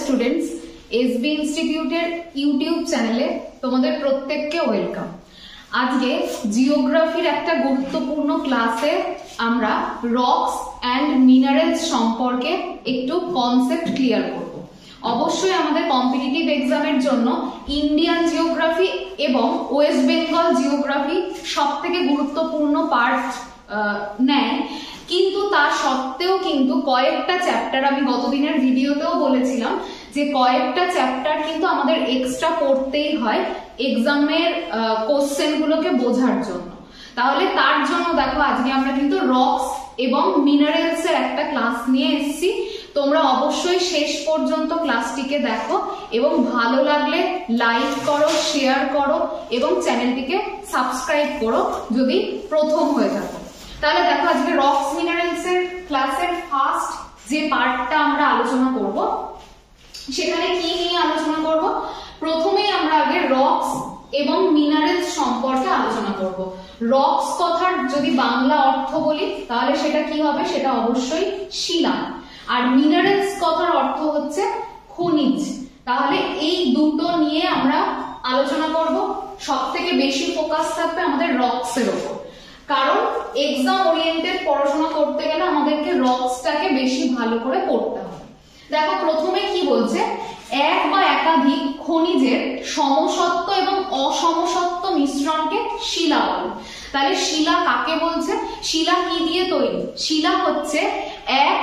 Students, SB ইনস্টিটিউটের YouTube চ্যানেলে তোমাদের প্রত্যেককে ওয়েলকাম। আজকে জিওগ্রাফির একটা গুরুত্বপূর্ণ ক্লাসে আমরা রকস অ্যান্ড মিনারেলস সম্পর্কে একটু কনসেপ্ট ক্লিয়ার করব। অবশ্যই আমাদের কম্পিটিটিভ এক্সামের জন্য ইন্ডিয়ান জিওগ্রাফি এবং ওয়েস্ট বেঙ্গল জিওগ্রাফি সবথেকে গুরুত্বপূর্ণ পার্ট নেয়, কিন্তু তা সত্ত্বেও কিন্তু কয়েকটা চ্যাপ্টার, আমি গতদিনের ভিডিওতেও বলেছিলাম যে কয়েকটা চ্যাপ্টার কিন্তু আমাদের এক্সট্রা পড়তেই হয় এক্সামের কোশ্চেন গুলোকে বোঝার জন্য। তাহলে তার জন্য দেখো আজকে আমরা কিন্তু রকস এবং মিনারেলস এর একটা ক্লাস নিয়ে এসেছি। তোমরা অবশ্যই শেষ পর্যন্ত ক্লাসটিকে দেখো এবং ভালো লাগলে লাইক করো, শেয়ার করো এবং চ্যানেলটিকে সাবস্ক্রাইব করো যদি প্রথম হয়ে থাকো। তাহলে দেখো আজকে রকস মিনারেলস এর ক্লাসের ফার্স্ট যে পার্টটা আমরা আলোচনা করব, সেখানে কি নিয়ে আলোচনা করব? প্রথমেই আমরা আগে রকস এবং মিনারেলস সম্পর্কে আলোচনা করব। রকস কথার যদি বাংলা অর্থ বলি তাহলে সেটা কি হবে? সেটা অবশ্যই শিলা। আর মিনারেলস কথার অর্থ হচ্ছে খনিজ। তাহলে এই দুটো নিয়ে আমরা আলোচনা করব। সবথেকে বেশি ফোকাস থাকবে আমাদের রকস এর উপর, কারণ এক্সাম ওরিয়েন্টেড পড়াশোনা করতে গেলে আমাদেরকে রকসটাকে বেশি ভালো করে পড়তে হবে। দেখো প্রথমে কি বলছে, এক বা একাধিক খনিজের সমসত্ব এবং অসমসত্ব মিশ্রণকে শিলা বলে। তাহলে শিলা কাকে বলছে? শিলা কি দিয়ে তৈরি? শিলা হচ্ছে এক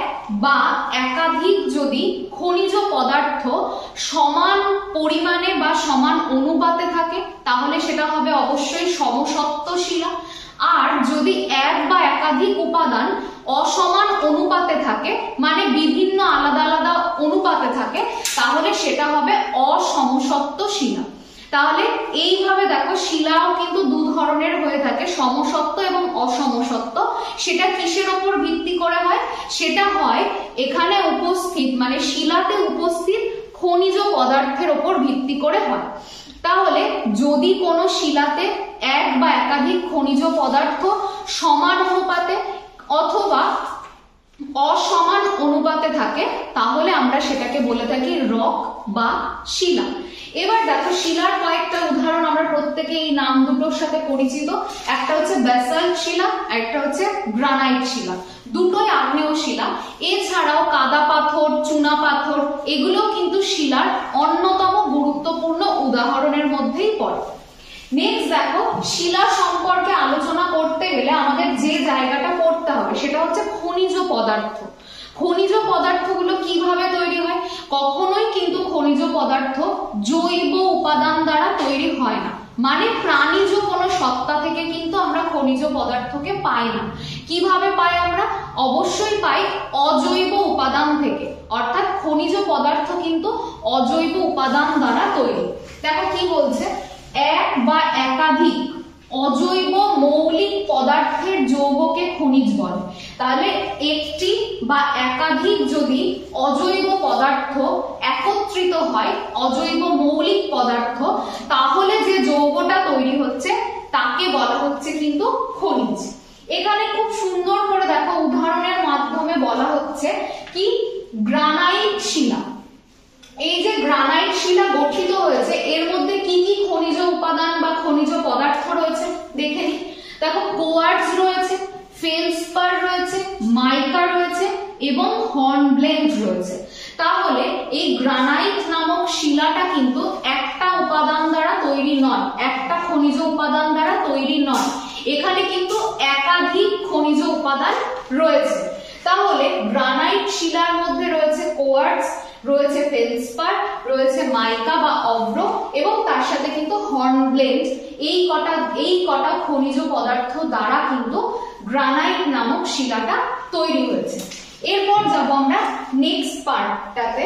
বা একাধিক যদি খনিজ পদার্থ সমান পরিমাণে বা সমান অনুপাতে থাকে তাহলে সেটা হবে অবশ্যই সমসত্ব শিলা। আর যদি এক বা একাধিক উপাদান অসমান অনুপাতে থাকে, মানে বিভিন্ন আলাদা আলাদা অনুপাতে থাকে, তাহলে সেটা হবে অসমসত্ব শিলা। তাহলে এইভাবে দেখো শিলাও কিন্তু দু ধরনের হয়ে থাকে, সমসত্ব এবং অসমসত্ব। সেটা কিসের উপর ভিত্তি করে হয়? সেটা হয় এখানে উপস্থিত, মানে শিলাতে উপস্থিত খনিজ পদার্থের উপর ভিত্তি করে হয়। তাহলে যদি কোনো শিলাতে এক বা একাধিক খনিজ পদার্থ সমান অনুপাতে অথবা অসমান অনুপাতে থাকে তাহলে আমরা সেটাকে বলে থাকি রক বা শিলা। এবার দেখো শিলার কয়েকটা উদাহরণ আমরা প্রত্যেকে এই নাম দুটোর সাথে পরিচিত। একটা হচ্ছে ব্যাসাল্ট শিলা, একটা হচ্ছে গ্রানাইট শিলা। দুটোই আগ্নেয় শিলা। এছাড়াও কাদা পাথর, চুনা পাথর এগুলো কিন্তু শিলার অন্যতম গুরুত্বপূর্ণ উদাহরণের মধ্যেই পড়ে। নেক্সট দেখো, শিলা সম্পর্কে আলোচনা করতে গেলে আমাদের যে জায়গাটা পড়তে হবে সেটা হচ্ছে খনিজ পদার্থ। খনিজ পদার্থগুলো কিভাবে তৈরি হয়? কখনোই কিন্তু খনিজ পদার্থ জৈব উপাদান দ্বারা তৈরি হয় না, মানে প্রাণীজ কোনো সত্তা থেকে কিন্তু আমরা খনিজ পদার্থকে পাই না। কিভাবে পাই আমরা? অবশ্যই পাই অজৈব উপাদান থেকে, অর্থাৎ খনিজ পদার্থ কিন্তু অজৈব উপাদান দ্বারা তৈরি। দেখো কি বলছে, এক বা একাধিক অজৈব মৌলিক পদার্থের যৌগকে খনিজ বলে। তাহলে একটি বা একাধিক যদি অজৈব পদার্থ একত্রিত হয়, অজৈব মৌলিক পদার্থ, তাহলে যে যৌগটা তৈরি হচ্ছে তাকে বলা হচ্ছে কিন্তু খনিজ। এখানে খুব সুন্দর করে দেখো উদাহরণের মাধ্যমে বলা হচ্ছে কি, গ্রানাইট শিলা। এই যে গ্রানাইট শিলা গঠিত হয়েছে এর মধ্যে কি কি খনিজ উপাদান বা খনিজ পদার্থ রয়েছে দেখে নিই। দেখো কোয়ার্টজ রয়েছে, ফেলসপার রয়েছে, মাইকা রয়েছে এবং হর্নব্লেন্ড রয়েছে। তাহলে এই গ্রানাইট নামক শিলাটা কিন্তু একটা উপাদান দ্বারা তৈরি নয়, একটা খনিজ উপাদান দ্বারা তৈরি নয়, এখানে কিন্তু একাধিক খনিজ উপাদান রয়েছে। তাহলে গ্রানাইট শিলার মধ্যে রয়েছে কোয়ার্টজ, রয়েছে ফেলসপার, রয়েছে মাইকা বা অভ্র এবং তার সাথে কিন্তু হর্নব্লেন্ড। এই কটা খনিজ পদার্থ দ্বারা কিন্তু গ্রানাইট নামক শিলাটা তৈরি হয়েছে। এরপর যাব আমরা নেক্সট পার্টটাতে।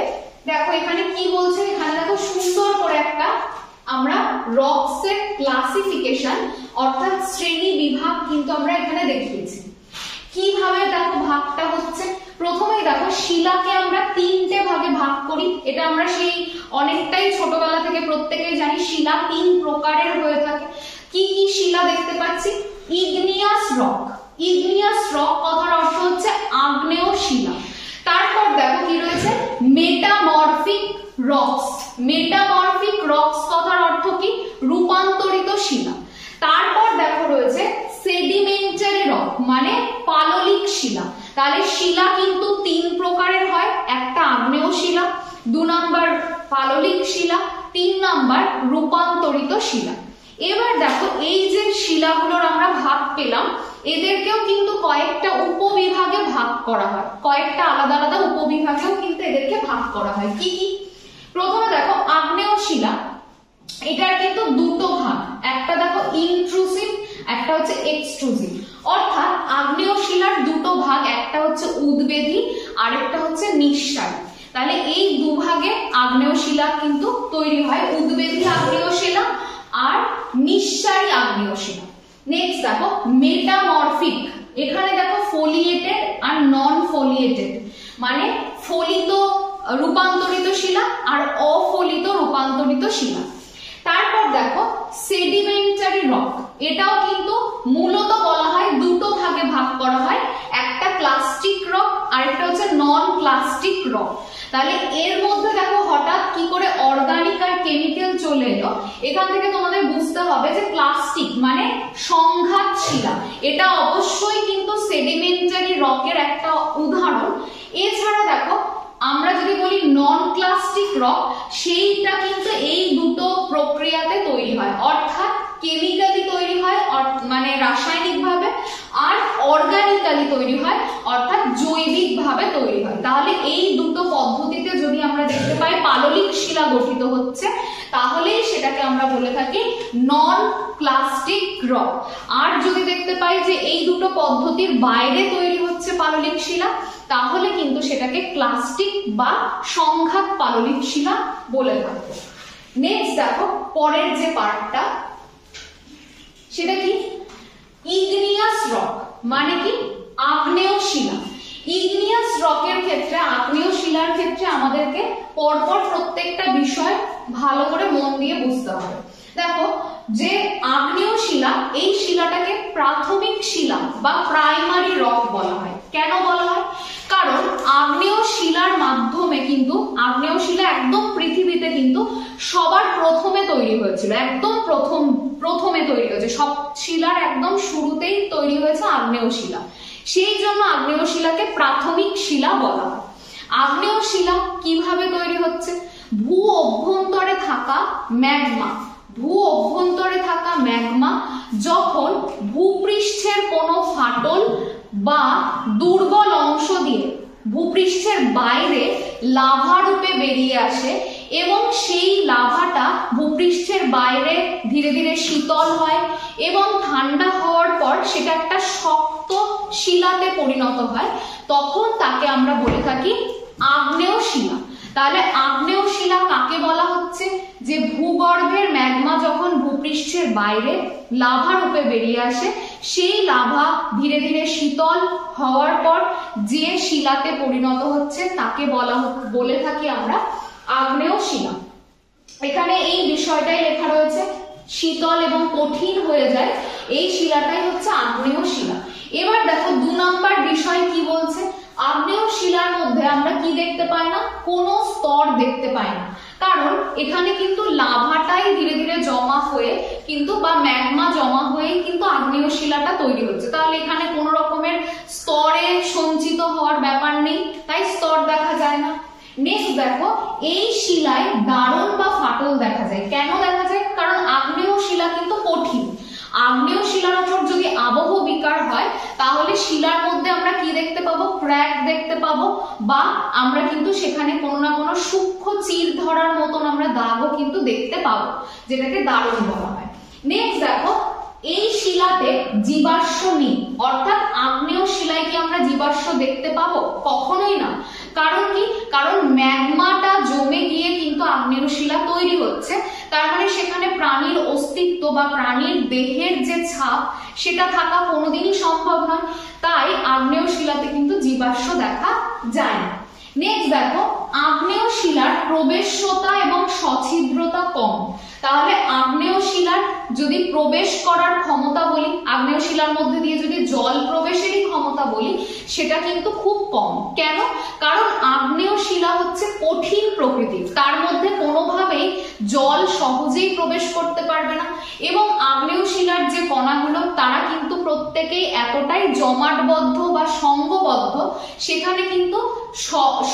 দেখো এখানে কি বলছে, এখানে দেখো সুন্দর করে একটা আমরা রকস এর ক্লাসিফিকেশন অর্থাৎ শ্রেণী বিভাগ কিন্তু আমরা এখানে দেখিয়েছি। কিভাবে দেখো ভাগটা হচ্ছে, প্রথমেই দেখো শিলাকে আমরা তিনটে ভাগে ভাগ করি। এটা আমরা সেই অনেকটাই ছোটবেলা থেকে প্রত্যেকেই জানি, শিলা তিন প্রকারের হয়ে থাকে। কি কি শিলা দেখতে পাচ্ছি? Igneous rock. ইগনিয়াস রক কথার অর্থ হচ্ছে আগ্নেয় শিলা। তারপর দেখো কি রয়েছে, মেটামরফিক তাহলে শিলা কিন্তু 3 প্রকারের হয়, একটা আগ্নেয় শিলা, 2 নম্বর পাললিক শিলা, 3 নম্বর রূপান্তরিত শিলা। এবার দেখো এই যে শিলাগুলোর আমরা ভাগ পেলাম, এদেরকেও কিন্তু কয়েকটা উপবিভাগে ভাগ করা হয়, কয়েকটা আলাদা আলাদা উপবিভাগেও কিন্তু এদেরকে ভাগ করা হয়। কি কি? প্রথমে দেখো আগ্নেয় শিলা, এটার কিন্তু দুটো ভাগ, একটা দেখো ইনট্রুসিভ, একটা হচ্ছে এক্সট্রুসিভ। অর্থাৎ আগ্নেয় শিলার দুটো ভাগ, একটা হচ্ছে উদ্বেধী আর একটা হচ্ছে নিঃসারী। তাহলে এই দুভাগে আগ্নেয় শিলা কিন্তু তৈরি হয়, উদ্বেধী আগ্নেয় শিলা আর নিঃসারী আগ্নেয় শিলা। নেক্সট দেখো মেটামরফিক, এখানে দেখো ফোলিয়েটেড আর নন ফোলিয়েটেড, মানে ফলিত রূপান্তরিত শিলা আর অফলিত রূপান্তরিত শিলা। তারপর দেখো সেডিমেন্টারি রক, এটাও কিন্তু মূলত বলা হয় দুটো ভাগে ভাগ করা হয়, একটা ক্লাস্টিক রক আর একটা হচ্ছে নন ক্লাস্টিক রক। তাহলে এর মধ্যে দেখো হঠাৎ কি করে অর্গানিক আর কেমিক্যাল চলে এলো, এখান থেকে তোমাদের বুঝতে হবে যে প্লাস্টিক মানে সংঘাত শিলা, এটা অবশ্যই কিন্তু সেডিমেন্টারি রকের একটা উদাহরণ। এছাড়া দেখো আমরা যদি বলি নন ক্লাস্টিক রক, সেইটা কিন্তু এই দুটো প্রক্রিয়াতে তৈরি হয়, অর্থাৎ কেমিক্যালি তৈরি হয় মানে রাসায়নিক ভাবে, আর অর্গানিক্যালি তৈরি হয় অর্থাৎ জৈবিক ভাবে তৈরি হয়। তাহলে এই দুটো পদ্ধতিতে যদি আমরা দেখতে পাই পাললিক শিলা গঠিত হচ্ছে, তাহলেই সেটাকে আমরা বলে থাকি নন ক্লাস্টিক রক। আর যদি দেখতে পাই যে এই দুটো পদ্ধতির বাইরে তৈরি হচ্ছে পাললিক শিলা, তাহলে কিন্তু সেটাকে ক্লাস্টিক বা সংঘাত পাললিক শিলা বলে থাকবো। নেক্সট দেখো পরের যে পার্টটা, সেটা কি? ইগনিয়াস রক, মানে কি? আগ্নেয় শিলা। ইগনিয়াস রকের ক্ষেত্রে, আগ্নেয় শিলার ক্ষেত্রে আমাদেরকে পরপর প্রত্যেকটা বিষয় ভালো করে মন দিয়ে বুঝতে হবে। দেখো যে আগ্নেয় শিলা, এই শিলাটাকে প্রাথমিক শিলা বা প্রাইমারি রক বলা হয়। কেন বলা হয়? কারণ আগ্নেয় শিলার মাধ্যমে কিন্তু, আগ্নেয় শিলা একদম পৃথিবীতে কিন্তু সবার প্রথমে তৈরি হয়েছিল, একদম প্রথমে তৈরি হয়েছে, সব শিলার একদম শুরুতেই তৈরি হয়েছে আগ্নেয় শিলা। সেই জন্য আগ্নেয় শিলাকে প্রাথমিক শিলা বলা হয়। আগ্নেয় শিলা কিভাবে তৈরি হচ্ছে? ভূ অভ্যন্তরে থাকা ম্যাগমা, ভূ অভ্যন্তরে থাকা ম্যাগমা যখন ভূপৃষ্ঠের কোনো ফাটল বা দুর্বল অংশ দিয়ে ভূপৃষ্ঠের বাইরে লাভা রূপে বেরিয়ে আসে এবং সেই লাভাটা ভূপৃষ্ঠের বাইরে ধীরে ধীরে শীতল হয় এবং ঠান্ডা হওয়ার পর সেটা একটা শক্ত শিলাতে পরিণত হয়, তখন তাকে আমরা বলে থাকি আগ্নেয় শিলা। তাহলে আগ্নেয় শিলা কাকে বলা হচ্ছে? যে ভূগর্ভের ম্যাগমা যখন ভূপৃষ্ঠের বাইরে লাভা রূপে বেরিয়ে আসে, সেই লাভা ধীরে ধীরে শীতল হওয়ার পর যে শিলাতে পরিণত হচ্ছে তাকে বলে থাকি আমরা আগ্নেয় শিলা। এখানে এই বিষয়টাই লেখা রয়েছে, শীতল এবং কঠিন হয়ে যায়, এই শিলাটাই হচ্ছে আগ্নেয় শিলা। এবার দেখো 2 নম্বর বিষয় কি বলছে? আগ্নেয় শিলার মধ্যে আমরা কি দেখতে পাই না? কোনো স্তর দেখতে পাই না, কারণ এখানে কিন্তু লাভাটাই ধীরে ধীরে জমা হয়ে কিন্তু বা ম্যাগমা জমা হয়ে কিন্তু আগ্নেয় শিলাটা তৈরি হচ্ছে। তাহলে এখানে কোনো রকমের স্তরে সঞ্চিত হওয়ার ব্যাপার নেই, তাই স্তর দেখা যায় না। নেক্সট দেখো এই শিলায় দারণ বা ফাটল দেখা যায়। কেন দেখা যায়? কারণ আগ্নেয় শিলা কিন্তু কঠিন, আগ্নেয় শিলার উপর যদি আবহ বিকার হয় তাহলে শিলার মধ্যে আমরা কি দেখতে পাবো? ক্র্যাক দেখতে পাবো, বা আমরা কিন্তু সেখানে কোনো না কোনো সূক্ষ্ম চির ধরার মতন আমরা দাগও কিন্তু দেখতে পাবো, যেটাকে দারণ বলা হয়। নেক্সট দেখো এই শিলাতে জীবাশ্ম নেই, অর্থাৎ আগ্নেয় শিলায় কি আমরা জীবাশ্ম দেখতে পাবো? কখনোই না। কারণ কি? কারণ ম্যাগমাটা জমে গিয়ে কিন্তু আগ্নেয় শিলা তৈরি হচ্ছে, তার মানে সেখানে প্রাণীর অস্তিত্ব বা প্রাণীর দেহের যে ছাপ সেটা থাকা কোনোদিনই সম্ভব নয়, তাই আগ্নেয় শিলাতে কিন্তু জীবাশ্ম দেখা যায় না। নেক্সট দেখো আগ্নেয় শিলার প্রবেশ্যতা এবং সছিদ্রতা কম। তাহলে আগ্নেয় শিলার যদি প্রবেশ করার ক্ষমতা বলি, আগ্নেয় শিলার মধ্যে দিয়ে যদি জল প্রবেশেরই ক্ষমতা বলি, সেটা কিন্তু খুব কম। কেন? কারণ আগ্নেয় শিলা হচ্ছে কঠিন প্রকৃতির, তার মধ্যে কোনোভাবেই জল সহজেই প্রবেশ করতে পারবে না। এবং আগ্নেয় শিলার যে কণাগুলো তারা কিন্তু প্রত্যেকেই এতটাই জমাটবদ্ধ বা সংঘবদ্ধ, সেখানে কিন্তু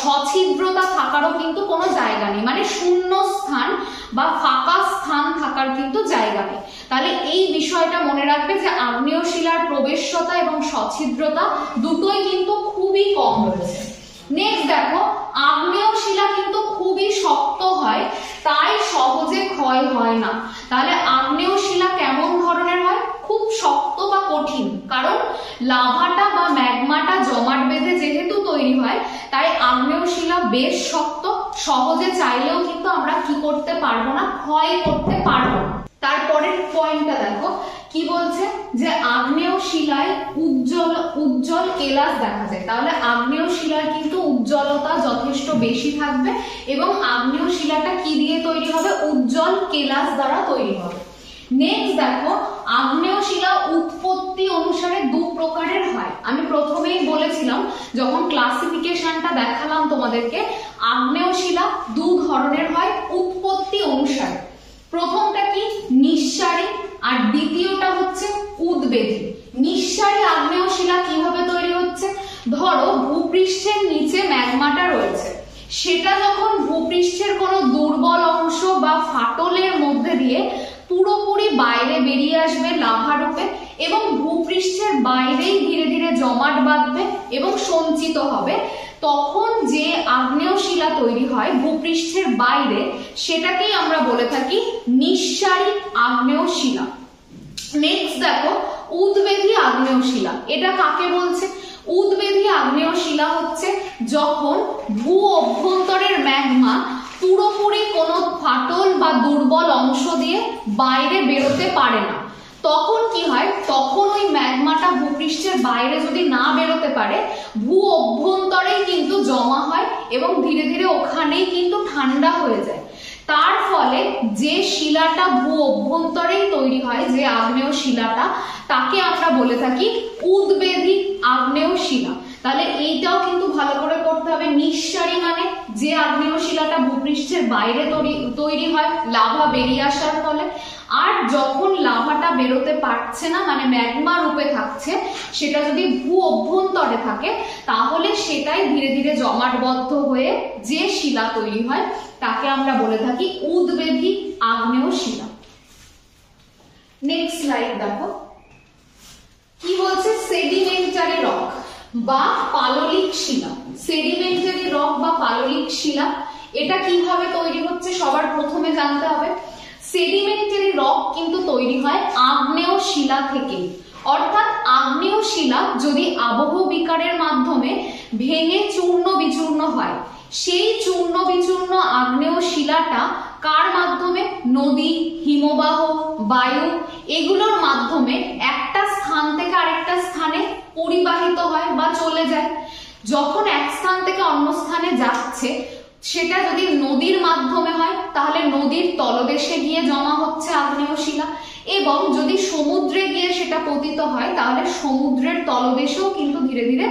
সছিদ্রতা থাকারও কিন্তু কোনো জায়গা নেই, মানে শূন্য স্থান বা ফাঁকা স্থান থাকার কিন্তু জায়গা নেই। তাহলে এই বিষয়টা মনে রাখবে যে আগ্নেয় শিলার প্রবেশ্যতা এবং সছিদ্রতা দুটোই কিন্তু খুবই কম রয়েছে। নেক্সট দেখো, আগ্নেয় শিলা কিন্তু খুবই শক্ত হয়, তাই সহজে ক্ষয় হয় না। তাহলে আগ্নেয় শিলা কেমন ধরনের হয়? খুব শক্ত বা কঠিন, কারণ লাভাটা বা ম্যাগমাটা জমাট বেঁধে যেহেতু তৈরি হয়, তাই আগ্নেয় শিলা বেশ শক্ত, সহজে চাইলেও কিন্তু আমরা কি করতে পারবো না, ক্ষয় করতে পারবো না। তারপরের পয়েন্টটা দেখো কি বলছে, যে আগ্নেয় শিলায় উজ্জ্বল কেলাস দেখা যায়। তাহলে আগ্নেয় শিলার কিন্তু উজ্জ্বলতা যথেষ্ট বেশি থাকবে এবং আগ্নেয় শিলাটা কি দিয়ে তৈরি হবে? উজ্জ্বল কেলাস দ্বারা তৈরি হবে। নেক্সট দেখো, আগ্নেয় শিলা উৎপত্তি অনুসারে দু প্রকারের হয়। আমি প্রথমেই বলেছিলাম যখন ক্লাসিফিকেশনটা দেখালাম তোমাদেরকে, আগ্নেয় শিলা দু ধরনের হয় উৎপত্তি অনুসারে। প্রথমটা কি? নিঃসারী, আর দ্বিতীয়টা হচ্ছে উদ্বেধী। নিঃসারী আগ্নেয় শিলা কিভাবে তৈরি হচ্ছে? ধরো ভূপৃষ্ঠের নিচে ম্যাগমাটা রয়েছে, সেটা যখন ভূপৃষ্ঠের কোনো দুর্বল অংশ বা ফাটলের মধ্যে দিয়ে পুরোপুরি বাইরে বেরিয়ে আসবে লাভা রূপে এবং ভূপৃষ্ঠের বাইরেই ধীরে ধীরে জমাট বাঁধবে এবং সঞ্চিত হবে, তখন যে আগ্নেয় শিলা তৈরি হয় ভূপৃষ্ঠের বাইরে, সেটাকেই আমরা বলে থাকি নিঃসারী আগ্নেয় শিলা। নেক্সট দেখো, উদ্বেধী আগ্নেয় শিলা। এটা কাকে বলছে? উদ্বেধী আগ্নেয় শিলা হচ্ছে যখন ভূ অভ্যন্তরের ম্যাগমা পুরোপুরি কোনো ফাটল বা দুর্বল অংশ দিয়ে বাইরে বেরোতে পারে না। তখন কি হয়? তখন ওই ম্যাগমাটা ভূপৃষ্ঠের বাইরে যদি না বেরোতে পারে, ভূ অভ্যন্তরেই কিন্তু জমা হয় এবং ধীরে ধীরে ওখানেই কিন্তু ঠান্ডা হয়ে যায়। তার ফলে যে শিলাটা ভূ অভ্যন্তরেই তৈরি হয়, যে আগ্নেয় শিলাটা, তাকে আমরা বলে থাকি উদ্বেধী আগ্নেয় শিলা। তাহলে এইটাও কিন্তু ভালো করে করতে হবে। নিঃসারী মানে যে আগ্নেয় শিলাটা ভূপৃষ্ঠের বাইরে তৈরি হয় লাভা বেরিয়ে আসার ফলে, আর যখন লাভাটা বেরোতে পারছে না, মানে ম্যাগমা রূপে থাকছে, সেটা যদি ভূ অভ্যন্তরে থাকে, তাহলে সেটাই ধীরে ধীরে জমাটবদ্ধ হয়ে যে শিলা তৈরি হয় তাকে আমরা বলে থাকি উদ্বেধী আগ্নেয় শিলা। নেক্সট স্লাইড দেখো কি বলছে, সেডিমেন্টারি রক বা পাললিক শিলা। সেডিমেন্টারি রক বা পাললিক শিলা এটা কিভাবে তৈরি হচ্ছে সবার প্রথমে জানতে হবে। সেডিমেন্টারি রক কিন্তু তৈরি হয় আগ্নেয় শিলা থেকে, অর্থাৎ আগ্নেয় শিলা যদি আবহ বিকারের মাধ্যমে ভেঙে চূর্ণ বিচূর্ণ হয়, সেই চূর্ণ বিচূর্ণ আগ্নেয় শিলাটা কার মাধ্যমে? নদী, হিমবাহ, বায়ু এগুলোর মাধ্যমে একটা স্থান থেকে আরেকটা স্থানে পরিবাহিত হয় বা চলে যায়। যখন এক স্থান থেকে অন্য স্থানে যাচ্ছে, সেটা যদি নদীর মাধ্যমে হয় তাহলে নদীর তলদেশে গিয়ে জমা হচ্ছে আগ্নেয় শিলা, এবং যদি সমুদ্রে গিয়ে সেটা পতিত হয় তাহলে সমুদ্রের তলদেশেও কিন্তু ধীরে ধীরে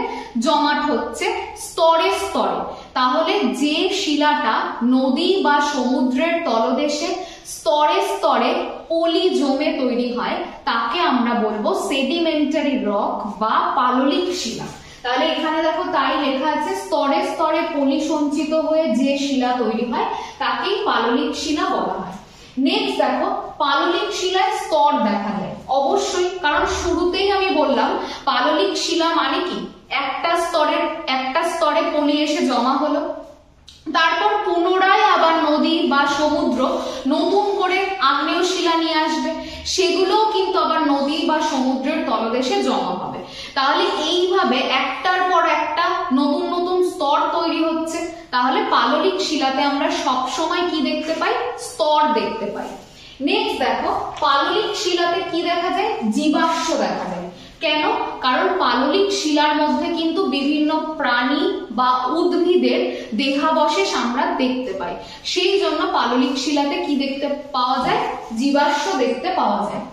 জমাট হচ্ছে স্তরে স্তরে। তাহলে যে শিলাটা নদী বা সমুদ্রের তলদেশে স্তরে স্তরে পলি জমে তৈরি হয় তাকে আমরা বলবো সেডিমেন্টারি রক বা পাললিক শিলা। তাহলে এখানে দেখো তাই লেখা আছে, স্তরে স্তরে পলি সঞ্চিত হয়ে যে শিলা তৈরি হয় তাকেই পাললিক শিলা বলা হয়। নেক্সট দেখো, পাললিক শিলায় স্তর দেখা যায় অবশ্যই, কারণ শুরুতেই আমি বললাম পাললিক শিলা মানে কি, একটা স্তরে পলি এসে জমা হলো, তারপর পুনরায় আবার নদী বা সমুদ্র নতুন করে আগ্নেয় শিলা নিয়ে আসবে, সেগুলোও কিন্তু আবার নদী বা সমুদ্রের তলদেশে জমা হবে। তাহলে এইভাবে একটার পর একটা নতুন নতুন স্তর তৈরি হচ্ছে। তাহলে পাললিক শিলাতে আমরা সব সময় কি দেখতে পাই? স্তর দেখতে পাই। নেক্সট দেখো, পাললিক শিলাতে কি দেখা যায়? জীবাশ্ম দেখা যায়। কেন? কারণ পাললিক শিলার মধ্যে কিন্তু বিভিন্ন প্রাণী বা উদ্ভিদের দেহাবশেষ আমরা দেখতে পাই, সেই জন্য পাললিক শিলাতে কি দেখতে পাওয়া যায়? জীবাশ্ম দেখতে পাওয়া যায়।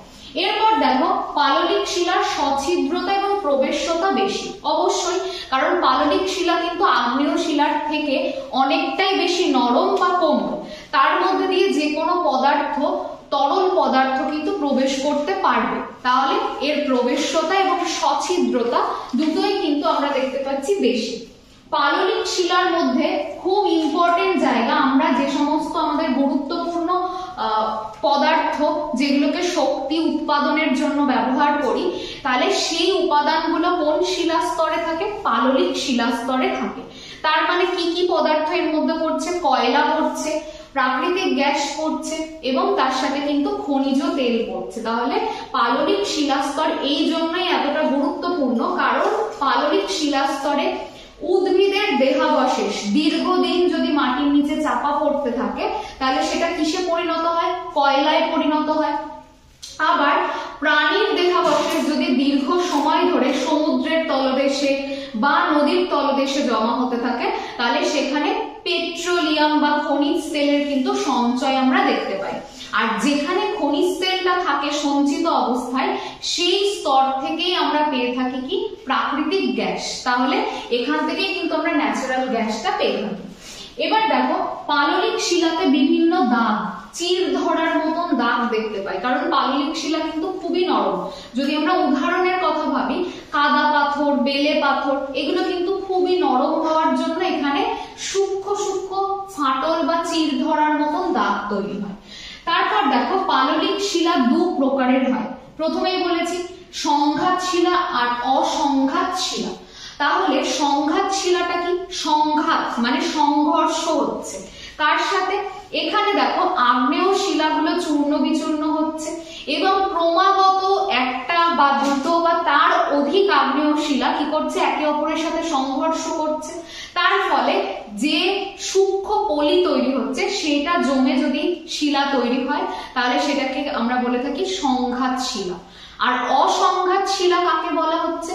এরপর দেখো, পাললিক শিলার সছিদ্রতা এবং প্রবেশ্যতা বেশি অবশ্যই, কারণ পাললিক শিলা কিন্তু আগ্নেয় শিলার থেকে অনেকটাই বেশি নরম বা কোমল। তার মধ্যে দিয়ে যে কোনো পদার্থ, তরল পদার্থ কিন্তু প্রবেশ করতে পারবে, তাহলে এর প্রবেশ্যতা এবং সছিদ্রতা দুটোই কিন্তু আমরা দেখতে পাচ্ছি বেশি। পাললিক শিলার মধ্যে খুব ইম্পর্টেন্ট জায়গা, আমরা যে সমস্ত আমাদের গুরুত্বপূর্ণ পদার্থ যেগুলোকে শক্তি উৎপাদনের জন্য ব্যবহার করি, তাহলে সেই উপাদানগুলো কোন শিলাস্তরে থাকে? পাললিক শিলাস্তরে থাকে। তার মানে কি কি পদার্থ এর মধ্যে পড়ছে? কয়লা পড়ছে, প্রাকৃতিক গ্যাস পড়ছে এবং তার সাথে কিন্তু খনিজ তেল পড়ছে। তাহলে পাললিক শিলাস্তর এই জন্যই এতটা গুরুত্বপূর্ণ, কারণ পাললিক শিলাস্তরে উদ্ভিদের দেহাবশেষ দীর্ঘদিন যদি মাটির নিচে চাপা পড়তে থাকে, তাহলে সেটা কিসে পরিণত হয়? কয়লায় পরিণত হয়। আবার প্রাণীর দেহাবশেষ যদি দীর্ঘ সময় ধরে সমুদ্রের তলদেশে বা নদীর তলদেশে জমা হতে থাকে, তাহলে সেখানে পেট্রোলিয়াম বা খনিজ তেলের কিন্তু সঞ্চয় আমরা দেখতে পাই। আর যেখানে খনিজ তেলটা থাকে সঞ্চিত অবস্থায়, সেই স্তর থেকেই আমরা পেয়ে থাকি কি? প্রাকৃতিক গ্যাস। তাহলে এখান থেকেই কিন্তু আমরা ন্যাচারাল গ্যাসটা পেয়ে থাকি। এবার দেখো, পাললিক শিলাতে বিভিন্ন দাগ, চির ধরার মতন দাগ দেখতে পাই, কারণ পাললিক শিলা কিন্তু খুবই নরম। যদি আমরা উদাহরণের কথা ভাবি, কাদা পাথর, বেলে পাথর, এগুলো কিন্তু খুবই নরম হওয়ার জন্য এখানে সূক্ষ্ম সূক্ষ্ম ফাটল বা চির ধরার মতন দাগ তৈরি হয়। তারপর দেখো, পাললিক শিলা দু প্রকারের হয়। প্রথমেই বলেছি সংঘাত শিলা আর অসংঘাত শিলা। তাহলে সংঘাত শিলাটা কি? সংঘাত মানে সংঘর্ষ হচ্ছে কার সাথে? এখানে দেখো আগ্নেয় শিলাগুলো চূর্ণ বিচূর্ণ হচ্ছে এবং ক্রমাগত একটা বা দুটো বা তার অধিক আগ্নেয় শিলা কি করছে? একে অপরের সাথে সংঘর্ষ করছে। তার ফলে যে সূক্ষ্ম পলি তৈরি হচ্ছে সেটা জমে যদি শিলা তৈরি হয়, তাহলে সেটাকে আমরা বলে থাকি সংঘাত শিলা। আর অসংঘাত শিলা কাকে বলা হচ্ছে?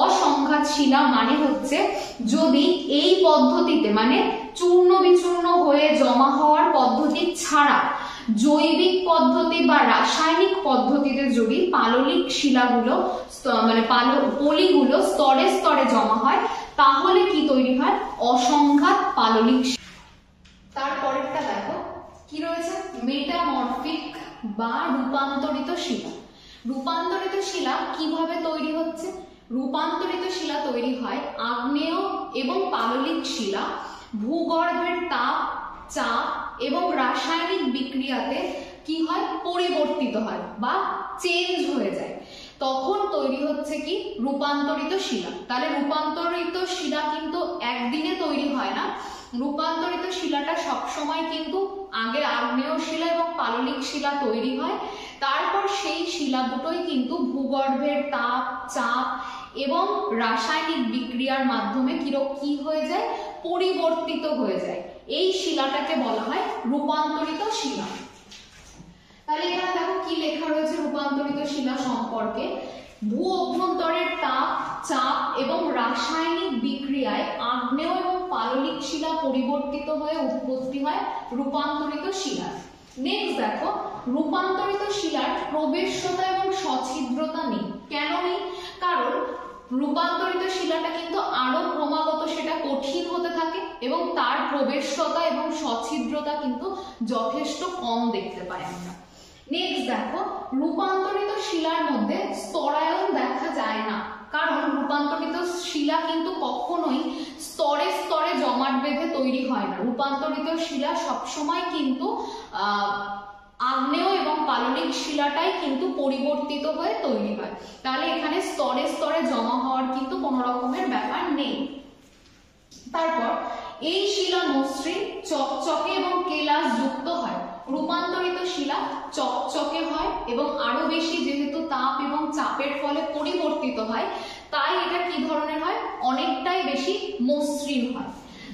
অসংঘাত শিলা মানে হচ্ছে যদি এই পদ্ধতিতে মানে চূর্ণ বিচূর্ণ হয়ে জমা হওয়ার পদ্ধতি ছাড়া জৈবিক পদ্ধতি বা রাসায়নিক পদ্ধতিতে যদি পাললিক শিলাগুলো মানে পলিগুলো স্তরে স্তরে জমা হয়, তাহলে কি তৈরি হয়? অসংঘাত পাললিক শিলা। তারপরেরটা দেখো কি রয়েছে? মেটামরফিক বা রূপান্তরিত শিলা। রূপান্তরিত শিলা কিভাবে তৈরি হচ্ছে? রূপান্তরিত শিলা তৈরি হয় আগ্নেয় এবং পাললিক শিলা ভূগর্ভের তাপ, চাপ এবং রাসায়নিক বিক্রিয়াতে কি হয়? পরিবর্তিত হয় বা চেঞ্জ হয়ে যায়, তখন তৈরি হচ্ছে কি? রূপান্তরিত শিলা। তাহলে রূপান্তরিত শিলা কিন্তু একদিনে তৈরি হয় না। রূপান্তরিত শিলাটা সবসময় কিন্তু আগে আগ্নেয় শিলা এবং পাললিক শিলা তৈরি হয়, তারপর সেই শিলা দুটোই কিন্তু ভূগর্ভের তাপ, চাপ এবং রাসায়নিক বিক্রিয়ার মাধ্যমে কি হয়ে যায়? পরিবর্তিত হয়ে যায়। এই শিলাটাকে বলা হয় রূপান্তরিত শিলা। তাহলে এখানে দেখো কি লেখা রয়েছে রূপান্তরিত শিলা সম্পর্কে। ভূ অভ্যন্তরের তাপ, চাপ এবং রাসায়নিক বিক্রিয়ায় আগ্নেয় এবং পাললিক শিলা পরিবর্তিত হয়ে উৎপত্তি হয় রূপান্তরিত শিলা। নেক্সট দেখো, রূপান্তরিত শিলার প্রবেশ্যতা এবং সছিদ্রতা নেই। কেন নেই? কারণ রূপান্তরিত শিলাটা কিন্তু আরো ক্রমাগত সেটা কঠিন হতে থাকে এবং তার প্রবেশ্যতা এবং সছিদ্রতা কিন্তু যথেষ্ট কম দেখতে পাই আমরা। নেক্সট দেখো, রূপান্তরিত শিলার মধ্যে স্তরায়ন দেখা যায় না, কারণ রূপান্তরিত শিলা কিন্তু কখনোই স্তরে স্তরে জমাট বেঁধে তৈরি হয় না। রূপান্তরিত শিলা সবসময় কিন্তু আগ্নেয় এবং পাললিক শিলাটাই কিন্তু পরিবর্তিত হয়ে তৈরি হয়। তাহলে এখানে স্তরে স্তরে জমা হওয়ার কিন্তু কোনো রকমের ব্যাপার নেই। তারপর এই শিলা মসৃণ, চকচকে এবং কেলাস যুক্ত হয়। রূপান্তরিত শিলা চকচকে হয় এবং আরো বেশি যেহেতু তাপ এবং চাপের ফলে পরিবর্তিত হয়, তাই এটা কি ধরনের হয়? অনেকটাই বেশি মসৃণ হয়।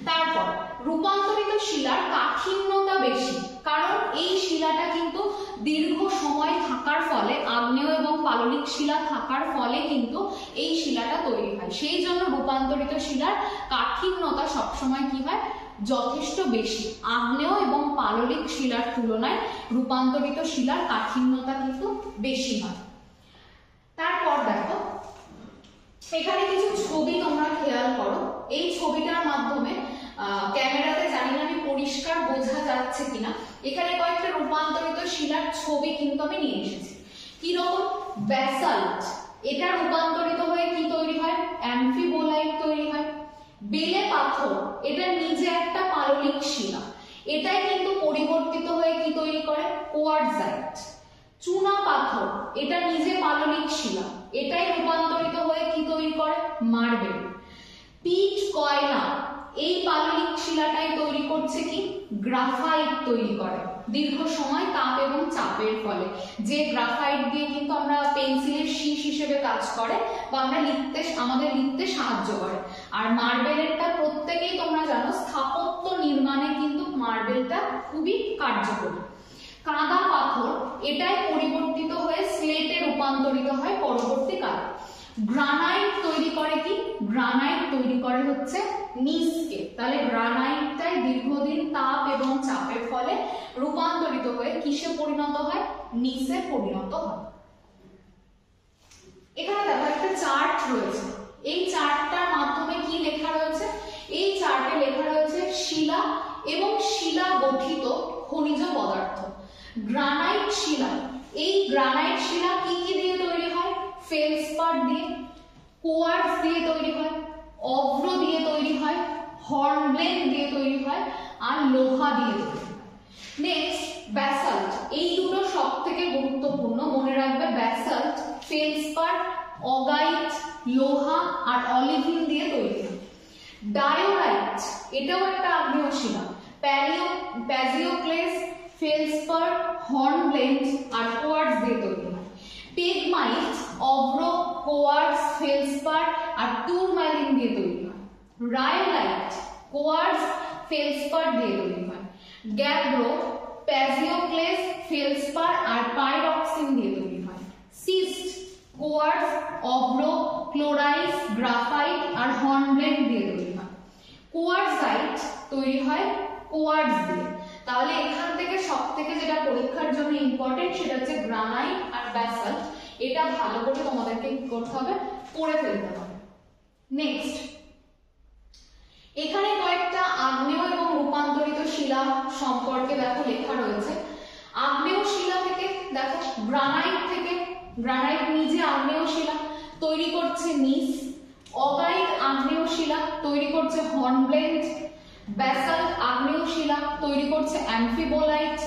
তারপর রূপান্তরিত শিলার কাঠিন্যতা বেশি, কারণ এই শিলাটা কিন্তু দীর্ঘ সময় থাকার ফলে, আগ্নেয় এবং পাললিক শিলা থাকার ফলে কিন্তু এই শিলাটা তৈরি হয়। সেই জন্য রূপান্তরিত শিলার কাঠিন্যতা সবসময় কি হয়? যথেষ্ট বেশি। আগ্নেয় এবং পাললিক শিলার তুলনায় রূপান্তরিত শিলার কাঠিন্যতা কিন্তু বেশি হয়। তারপর দেখো এখানে কিছু ছবি তোমরা খেয়াল করো। এই ছবিটার মাধ্যমে ক্যামেরাতে জানি না আমি পরিষ্কার বোঝা যাচ্ছে কিনা, এখানে কয়েকটা রূপান্তরিত শিলার ছবি কিন্তু আমি নিয়ে এসেছি। কি রকম? ব্যাসাল্ট, এটা রূপান্তরিত হয়ে কি তৈরি হয়? অ্যাম্ফিবোলাইট তৈরি হয়। বেলে পাথর, এটা নিজে একটা পাললিক শিলা, এটাই কিন্তু পরিবর্তিত হয়ে কি তৈরি করে? কোয়ার্টজাইট। চুনা পাথর, এটা নিজে পাললিক শিলা, এটাই রূপান্তরিত হয়ে কি তৈরি করে? মার্বেল। পিট কয়লা, এই পাললিক শিলাটাই তৈরি করছে কি? গ্রাফাইট তৈরি করে দীর্ঘ সময় তাপ এবং চাপের ফলে, যে গ্রাফাইট দিয়ে কিন্তু আমরা পেন্সিলের শীষ হিসেবে কাজ করে বা আমরা আমাদের লিখতে সাহায্য করে। আর মার্বেলেরটা প্রত্যেকেই তোমরা জানো, স্থাপত্য নির্মাণে কিন্তু মার্বেলটা খুবই কার্যকরী। কাদা পাথর, এটাই পরিবর্তিত হয়ে স্লেটে রূপান্তরিত হয় পরবর্তীকালে। গ্রানাইট তৈরি করে কি? গ্রানাইট তৈরি করে হচ্ছে নিসকে। তাহলে গ্রানাইটটাই দীর্ঘদিন তাপ এবং চাপের ফলে রূপান্তরিত হয়ে কিসে পরিণত হয়? নিসে পরিণত হয়। এখানে দেখো একটা চার্ট রয়েছে, এই চার্টটার মাধ্যমে কি লেখা রয়েছে? এই চার্টে লেখা রয়েছে শিলা এবং শিলা গঠিত খনিজ পদার্থ। গ্রানাইট শিলা, এই গ্রানাইট শিলা কি কি দিয়ে তৈরি হয়? ফেলসপার দিয়ে, কোয়ার্টজ দিয়ে তৈরি হয়, অভ্র দিয়ে তৈরি হয়, হর্নব্লেন দিয়ে তৈরি হয়, আর লোহা দিয়ে তৈরি হয়। নেক্সট ব্যাসাল্ট, এই দুটো সবথেকে গুরুত্বপূর্ণ, মনে রাখবে। ব্যাসাল্ট ফেলসপার, অগাইট, লোহা আর অলিভিন দিয়ে তৈরি হয়। ডায়োরাইট, এটাও একটা আগ্নেয় শিলা, প্যাজিওক্লেস, ফেলসপার, হর্নব্লেন আর কোয়ার্টজ দিয়ে তৈরি হয়। পেগমাইট, অভ্র, কোয়ার্টজ, ফেলসপার আর টুরম্যালিন দিয়ে তৈরি হয়। রায়োলাইট, কোয়ার্টজ, ফেলসপার দিয়ে তৈরি হয়। গ্যাব্রো, প্যাজিওক্লেস, ফেলসপার আর পাইরক্সিন দিয়ে তৈরি হয়। সিস্ট, কোয়ার্টজ, অভ্র, ক্লোরাইট, গ্রাফাইট আর হর্নব্লেন দিয়ে তৈরি হয়। কোয়ার্টজাইট তৈরি হয় কোয়ার্টজ দিয়ে। তাহলে এখান থেকে সবথেকে যেটা পরীক্ষার জন্য ইম্পর্টেন্ট সেটা হচ্ছে গ্রানাইট আর ব্যাসাল্ট। এটা ভালো করে তোমাদেরকে কি করতে হবে? পড়ে ফেলতে হবে। নেক্সট, এখানে কয়েকটা আগ্নেয় এবং রূপান্তরিত শিলা সম্পর্কে দেখো লেখা রয়েছে। আগ্নেয় শিলা থেকে দেখো, গ্রানাইট থেকে, গ্রানাইট নিজে আগ্নেয় শিলা তৈরি করছে নিস। অগাইট আগ্নেয় শিলা তৈরি করছে হর্নব্লেন। ব্যাসাল্ট আগ্নেয় শিলা তৈরি করছে অ্যাম্ফিবোলাইট।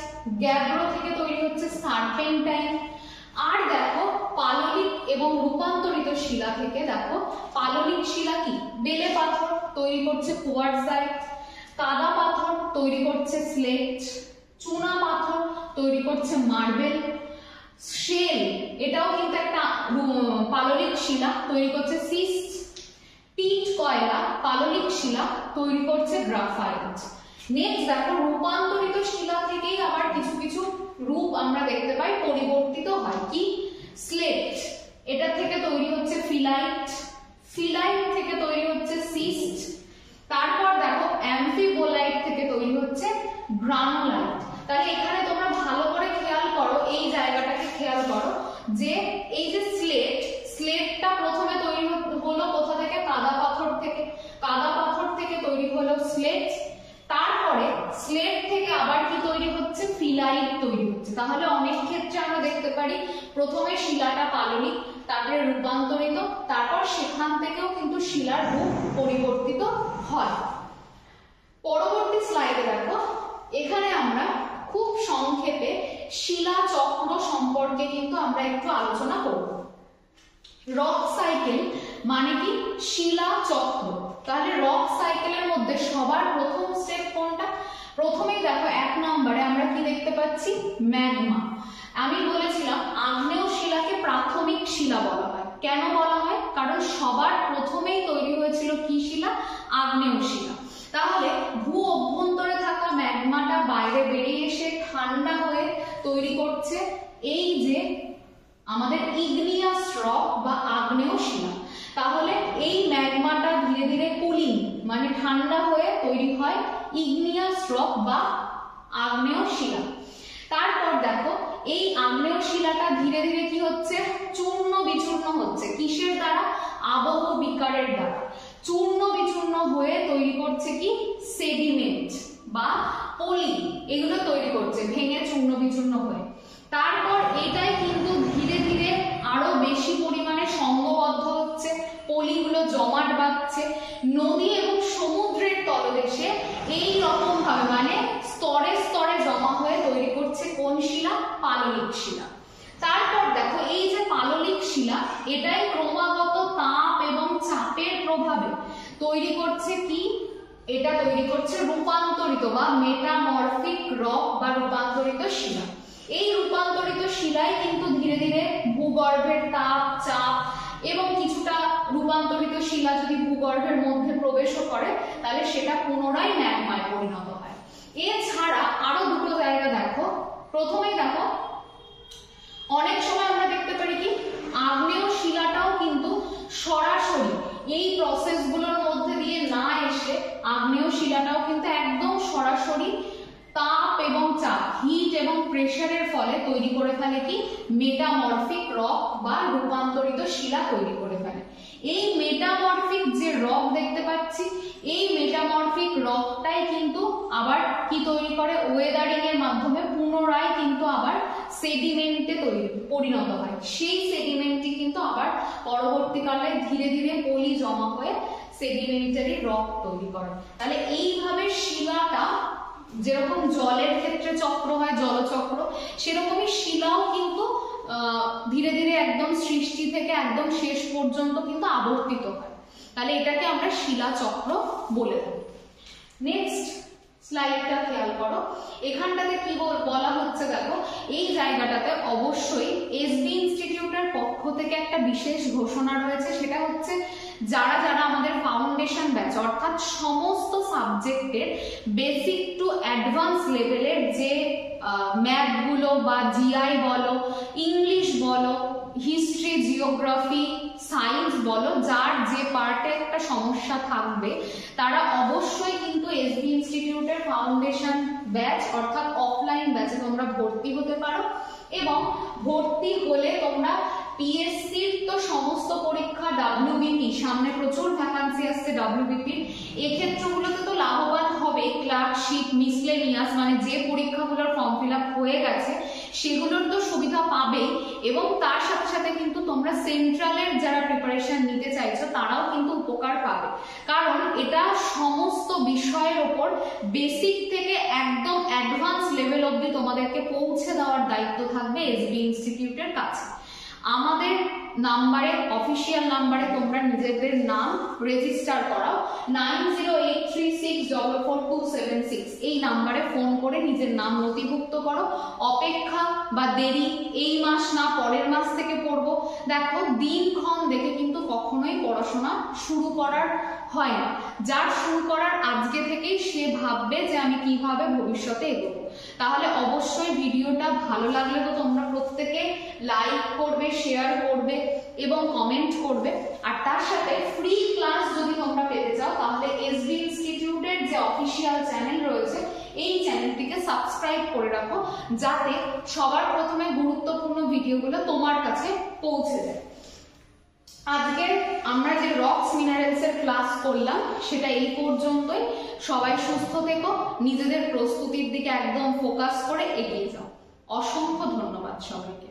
গ্যাব্রো থেকে তৈরি হচ্ছে সার্পেন্টাইন। আর দেখো পাললিক এবং রূপান্তরিত শিলা থেকে দেখো, পাললিক শিলা কি? বেলে পাথর তৈরি করছে কোয়ার্টজাইট। কাদা পাথর তৈরি করছে স্লেট। চুনা পাথর তৈরি করছে মার্বেল। শেল, এটাও কিন্তু একটা পাললিক শিলা, তৈরি করছে সিস্ট। পিট কয়লা পাললিক শিলা তৈরি করছে গ্রাফাইট। নেক্সট দেখো, রূপান্তরিত শিলা থেকেই আবার কিছু কিছু রূপ আমরা দেখতে পাই পরিবর্তিত হয়। কি? স্লেট, এটা থেকে তৈরি হচ্ছে ফিলাইট। ফিলাইট থেকে তৈরি হচ্ছে সিস্ট। তারপর দেখো অ্যাম্ফিবোলাইট থেকে তৈরি হচ্ছে গ্রানুলাইট। তাহলে এখানে তোমরা ভালো করে খেয়াল করো, এই জায়গাটাকে খেয়াল করো যে এই যে স্লেট, স্লেটটা প্রথমে তৈরি হলো কোথা থেকে? কাদা পাথর থেকে। কাদা পাথর থেকে তৈরি হলো স্লেট। তারপরে স্লেট থেকে আবার কি তৈরি হচ্ছে? ফিলাইট তৈরি হচ্ছে। তাহলে অনেক ক্ষেত্রে আমরা দেখতে পারি প্রথমে শিলাটা পাললিক, তারপরে রূপান্তরিত, তারপর সেখান থেকেও কিন্তু শিলার রূপ পরিবর্তিত হয়। পরবর্তী স্লাইডে দেখো, এখানে আমরা খুব সংক্ষেপে শিলা চক্র সম্পর্কে কিন্তু আমরা একটু আলোচনা করব। রক সাইকেল মানে কি? শিলা চক্র। তাহলে রক সাইকেলের মধ্যে সবার প্রথম স্টেপ কোনটা? প্রথমেই দেখো 1 নম্বরে আমরা কি দেখতে পাচ্ছি? ম্যাগমা। আমি বলেছিলাম আগ্নেয় শিলাকে প্রাথমিক শিলা বলা হয়। কেন বলা হয়? কারণ সবার প্রথমেই তৈরি হয়েছিল কি শিলা? আগ্নেয় শিলা। তাহলে ভূ অভ্যন্তরে থাকা ম্যাগমাটা বাইরে বেরিয়ে এসে ঠান্ডা হয়ে তৈরি করছে এই যে আমাদের ইগনিয়াস রক বা আগ্নেয় শিলা। তাহলে এই ম্যাগমাটা ধীরে ধীরে কুলিং মানে ঠান্ডা হয়ে তৈরি হয় ইগনিয়াস রক বা আগ্নেয় শিলা। তারপর দেখো এই আগ্নেয় শিলাটা ধীরে ধীরে কি হচ্ছে? চূর্ণ বিচূর্ণ হচ্ছে। কিসের দ্বারা? আবহ বিকারের দ্বারা। চূর্ণ বিচূর্ণ হয়ে তৈরি করছে কি সেডিমেন্ট বা পলি, এগুলো তৈরি করছে ভেঙে চূর্ণ বিচূর্ণ হয়ে। তারপর এটাই কিন্তু ধীরে ধীরে আরো বেশি পরিমাণে সংঘবদ্ধ হচ্ছে, পলিগুলো জমাট বাঁধছে নদী এবং সমুদ্রের তলদেশে এই রকম ভাবে মানে স্তরে স্তরে জমা হয়ে তৈরি করছে কোন শিলা? পাললিক শিলা। তারপর দেখো এই যে পাললিক শিলা এটাই ক্রমাগত তাপ এবং চাপের প্রভাবে তৈরি করছে কি? এটা তৈরি করছে রূপান্তরিত বা মেটামরফিক রক বা রূপান্তরিত শিলা। এই রূপান্তরিত শিলাই কিন্তু ধীরে ধীরে ভূগর্ভের তাপ চাপ এবং কিছুটা রূপান্তরিত শিলা যদি ভূগর্ভের মধ্যে প্রবেশও করে তাহলে সেটা পুনরায় ম্যাগমায় পরিণত হয়। এছাড়া আরো দুটো জায়গা দেখো, প্রথমেই দেখো অনেক সময় আমরা দেখতে পারি কি আগ্নেয় শিলাটাও কিন্তু সরাসরি এই প্রসেসগুলোর মধ্যে দিয়ে না এসে আগ্নেয় শিলাটাও কিন্তু একদম সরাসরি তাপ এবং চাপ হিট এবং প্রেসারের ফলে তৈরি করে ফেলে কি মেটামরফিক রক বা রূপান্তরিত শিলা তৈরি করে ফেলে। এই মেটামরফিক যে রক দেখতে পাচ্ছি এই মেটামরফিক রকটাই কিন্তু আবার কি তৈরি করে ওয়েদারিং এর মাধ্যমে পুনরায় কিন্তু আবার সেডিমেন্টে পরিণত হয়। সেই সেডিমেন্টটি কিন্তু আবার পরবর্তীকালে ধীরে ধীরে পলি জমা হয়ে সেডিমেন্টারি রক তৈরি করে। তাহলে এইভাবে শিলাটা যেরকম জলের ক্ষেত্রে চক্র হয় জলচক্র, সেরকমই শিলাও কিন্তু ধীরে ধীরে একদম সৃষ্টি থেকে একদম শেষ পর্যন্ত কিন্তু আবর্তিত হয়। তাহলে এটাকে আমরা শিলা চক্র বলে থাকি। নেক্সট স্লাইডটা খেয়াল করো, এখানটাতে কি বলা হচ্ছে দেখো, এই জায়গাটাতে অবশ্যই এসবি ইনস্টিটিউটের পক্ষ থেকে একটা বিশেষ ঘোষণা রয়েছে, সেটা হচ্ছে যারা যারা আমাদের ফাউন্ডেশন ব্যাচ অর্থাৎ সমস্ত সাবজেক্টের বেসিক টু অ্যাডভান্স লেভেলের যে ম্যাথ গুলো বা জিআই বলো, ইংলিশ বলো, হিস্ট্রি, জিওগ্রাফি, সায়েন্স বলো, যার যে পার্টে একটা সমস্যা থাকবে তারা অবশ্যই কিন্তু এসবি ইনস্টিটিউটের ফাউন্ডেশন ব্যাচ অর্থাৎ অফলাইন ব্যাচে তোমরা ভর্তি হতে পারো। এবং ভর্তি হলে তোমরা পিএসসির তো সমস্ত পরীক্ষা, ডাব্লিউবিপি সামনে প্রচুর ভ্যাকান্সি আসছে ডাব্লিউবিপির, এক্ষেত্রগুলোতে তো লাভবান হবে। ক্লার্কশিপ, মিসলেনিয়াস মানে যে পরীক্ষাগুলোর ফর্ম ফিল আপ হয়ে গেছে সেগুলোর তো সুবিধা পাবেই, এবং তার সাথে সাথে কিন্তু তোমরা সেন্ট্রালের যারা প্রিপারেশন নিতে চাইছো তারাও কিন্তু উপকার পাবে, কারণ এটা সমস্ত বিষয়ের ওপর বেসিক থেকে একদম অ্যাডভান্স লেভেল অবধি তোমাদেরকে পৌঁছে দেওয়ার দায়িত্ব থাকবে এসবি ইনস্টিটিউটের কাছে। আমাদের নাম্বারে, অফিসিয়াল নাম্বারে তোমরা নিজেদের নাম রেজিস্টার করাও, 9083644276 এই নাম্বারে ফোন করে নিজের নাম নথিভুক্ত করো। অপেক্ষা বা দেরি এই মাস না পরের মাস থেকে পড়বো, দেখো দিনক্ষণ দেখে কিন্তু কখনোই পড়াশোনা শুরু করার হয় না। যার শুরু করার আজকে থেকেই সে ভাববে যে আমি কিভাবে ভবিষ্যতে এগোবো। তাহলে অবশ্যই ভিডিওটা ভালো লাগলে তো তোমরা প্রত্যেকে লাইক করবে, শেয়ার করবে এবং কমেন্ট করবে। আর তার সাথে ফ্রি ক্লাস যদি তোমরা পেতে চাও তাহলে এসবি ইনস্টিটিউটের যে অফিসিয়াল চ্যানেল রয়েছে এই চ্যানেলটিকে সাবস্ক্রাইব করে রাখো, যাতে সবার প্রথমে গুরুত্বপূর্ণ ভিডিওগুলো তোমার কাছে পৌঁছে যায়। আজকে আমরা যে রকস মিনারেলস এর ক্লাস করলাম সেটা এই পর্যন্তই। সবাই সুস্থ থেকো, নিজেদের প্রস্তুতির দিকে একদম ফোকাস করে এগিয়ে যাও। অসংখ্য ধন্যবাদ সবাইকে।